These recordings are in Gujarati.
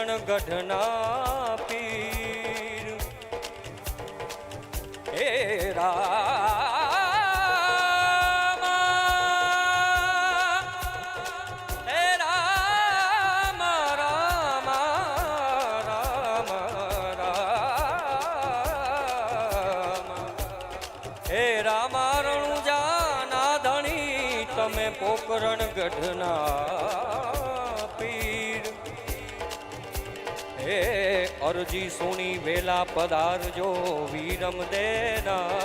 પોકરણ ગઢના પીર હે રામ હે રામ રામ રામ રામ હે રામ રણુજાના ધણી તમે પોકરણ ગઢના પીર હે અરજી સોની વેલા પધારજો વીરમ દેના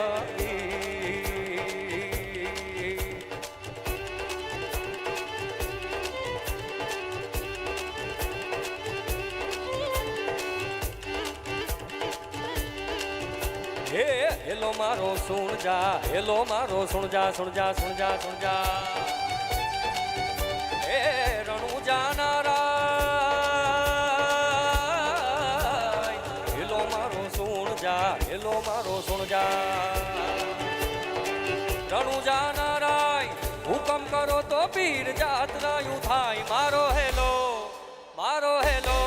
હે હેલો મારો સુણ જા હેલો મારો સુણ જા સુણ જા સુણ જા સુણ જા હે રણુ જાનારા હેલો મારો સુણ જા હેલો મારો સુણ જા રણુ જાનારા હુકમ કરો તો પીર જાત્રાયું થાય મારો હેલો મારો હેલો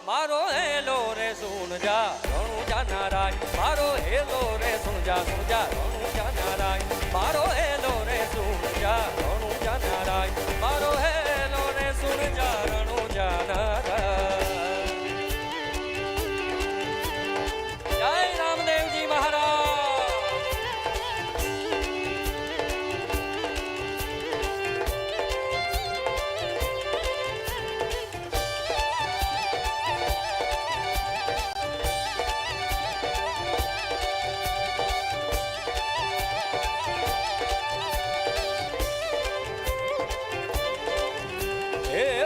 મારો હેલો રે સુણ જા રણુ જાનારા મારો હેલો રે સુણ જા રણુ જાનારા મારો હેલો રે સુણ જા રણુ જાનારા મારો હેલો રે સુણ જા રણુ જાનારા જય રામદેવજી મહારાજ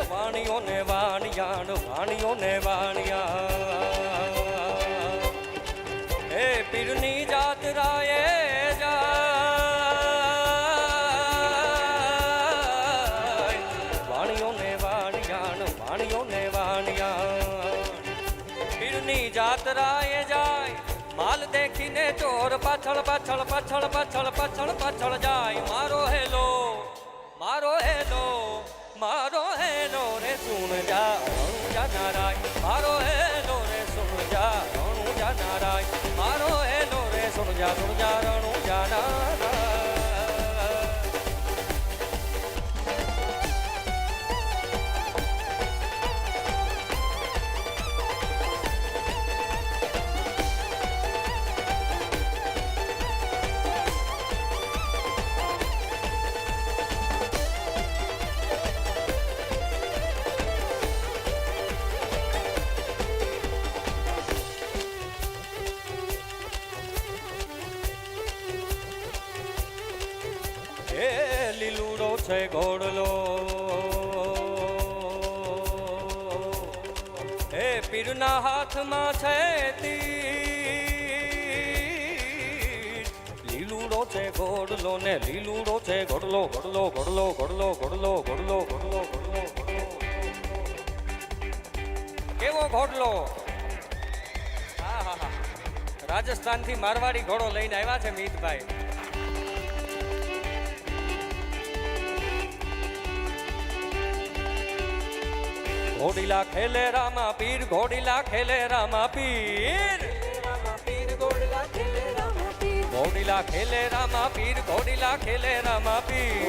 વાણિયોને વાણિયાણ વાણિયોને વાણિયા હે પીરની જાત્રાએ જાય વાણિયોને વાણિયાણ વાણિયોને વાણિયા પીરની જાત્રાએ જાય માલ દેખીને ચોર પાછળ પાછળ પાછળ પાછળ પાછળ પાછળ જાય મારો હેલો મારો હેલો મારો હેલો રે સુણ જા રણુ જાનારાય મારો હેલો રે સુણ જા રણુ જાનારાય મારો હેલો રે સુણ જા રણુ જાનારાય હે લીલુડો છે ઘોડલો હે પીરના હાથમાં છે તીર લીલુડો છે ઘોડલો ને લીલુડો છે ઘોડલો ઘોડલો ઘોડલો ઘોડલો ઘોડલો ઘોડલો ઘોડલો ઘોડલો કેવો ઘોડલો હા હા હા રાજસ્થાનથી મારવાડી ઘોડો લઈને આવ્યા છે મીતભાઈ ઘોડીલા ખેલે રામા પીર ઘોડીલા ખેલે રામા પીર ઘોડીલા ખેલે રામા પીર ઘોડીલા ખેલે રામા પીર ઘોડીલા ખેલે રામા પીર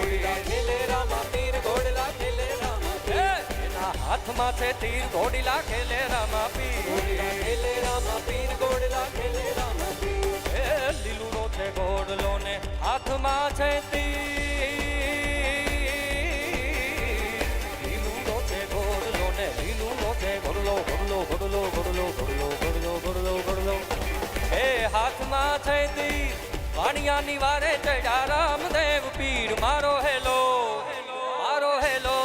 એના હાથમાં છે તીર ઘોડીલા ખેલે રામા પીર ઘોડીલા ખેલે રામા પીર એ લીલુડો છે ઘોડલો ને હાથમાં છે તીર ઘોડલો ઘોડલો ઘોડલો ઘોડલો ઘોડલો ઘોડલો ઘોડલો ઘોડલો હે હાથમાં છે તીર વાણિયાની વારે ચડ્યા રામદેવ પીર મારો હેલો મારો હેલો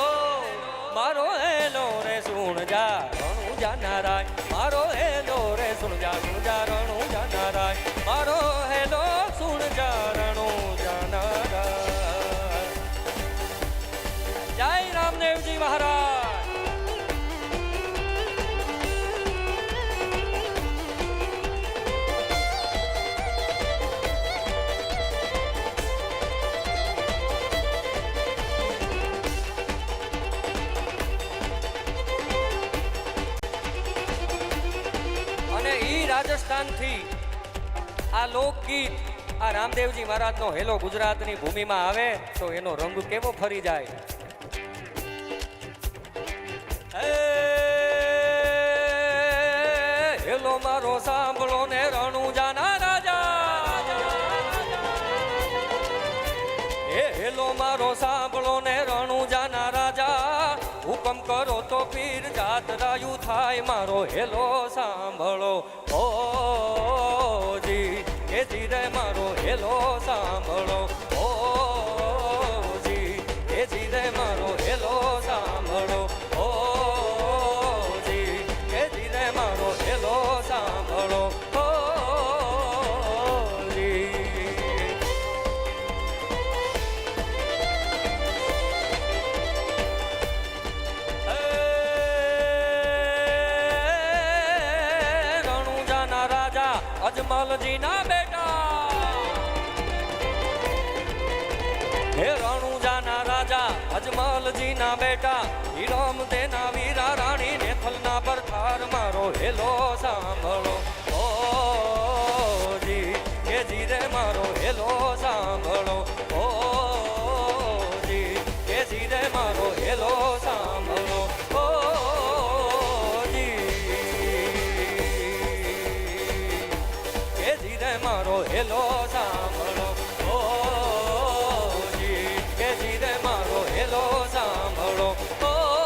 મારો હેલો રે સુણ જા રણુ જાનારાય મારો હેલો રે સુણ જા રણુ જાનારાય મારો હેલો સુણ જા રણુ જાનારાય જય રામદેવજી મહારાજ માંથી આ લોકગીત આ રામદેવજી મહારાજનો હેલો ગુજરાતની ભૂમિમાં આવે તો એનો રંગ કેવો ફરી જાય. હેલો મારો સાંભળો ને રણુજાના રાજા, હેલો મારો સાંભળો ને રણુજાના રાજા, હુકમ કરો તો પીર જાતરાયું થાય. મારો હેલો સાંભળો ઓજી, એ જીરે મારો હેલો સાંભળો ઓજી, એ જીરે મારો હેલો સાંભળો ઓજી, એ જીરે મારો હેલો સાંભળો ઓજી. રણુજાના રાજા અજમલજીના બેટા, હે રણુજાના રાજા અજમલજીના બેટા, હીરોમ તેના વીરા રાણી નેથલના પરથાર. મારો હેલો સાંભળો ઓજી, એ જીરે મારો હેલો સાંભળો ઓજી, એ જીરે મારો હેલો સાંભળો ઓજી, એ જીરે મારો હેલો સાંભળો ઓજી, એ જીરે મારો હેલો સાંભળો ઓજી.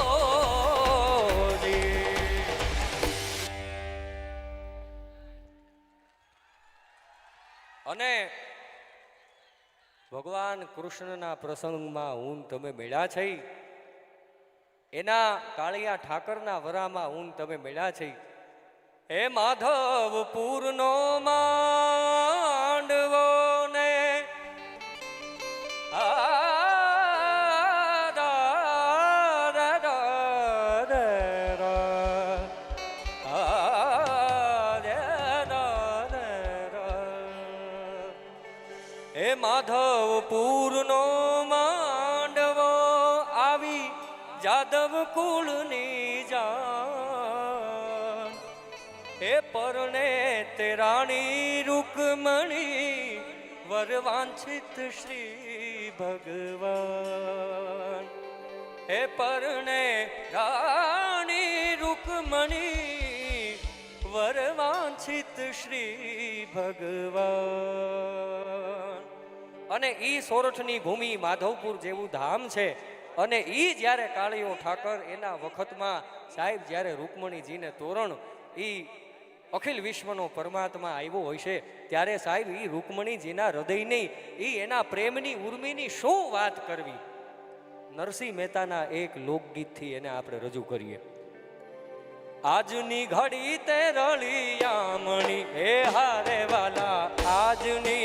અને ભગવાન કૃષ્ણના પ્રસંગમાં હું તમે મળ્યા છે, એના કાળિયા ઠાકરના વરામાં હું તમે મળ્યા છે. હે માધવપુરનો માંડવો ને હે માધવપુરનો માંડવો આવી જાદવ કુળની જાન. હે પરણે તે રાણી રૂકમણી વરવાંછિત શ્રી ભગવાન. હે પરણે રાણી રૂકમણી વરવાંછિત શ્રી ભગવાન. અને ઈ સોરઠની ભૂમિ માધવપુર જેવું ધામ છે. અને ઈ જ્યારે કાળિયો ઠાકર એના વખતમાં સાહેબ જ્યારે રૂકમણીજીને તોરણ ઈ અખિલ વિશ્વનો પરમાત્મા આવ્યો હોય છે, ત્યારે સાહેબ ઈ રૂકમણીજીના હૃદયની ઈ એના પ્રેમની ઉર્મિની શું વાત કરવી. નરસિંહ મહેતાના એક લોકગીતથી એને આપણે રજૂ કરીએ. આજની ઘડી તે રળિયામણી હે હારે વાલા, આજની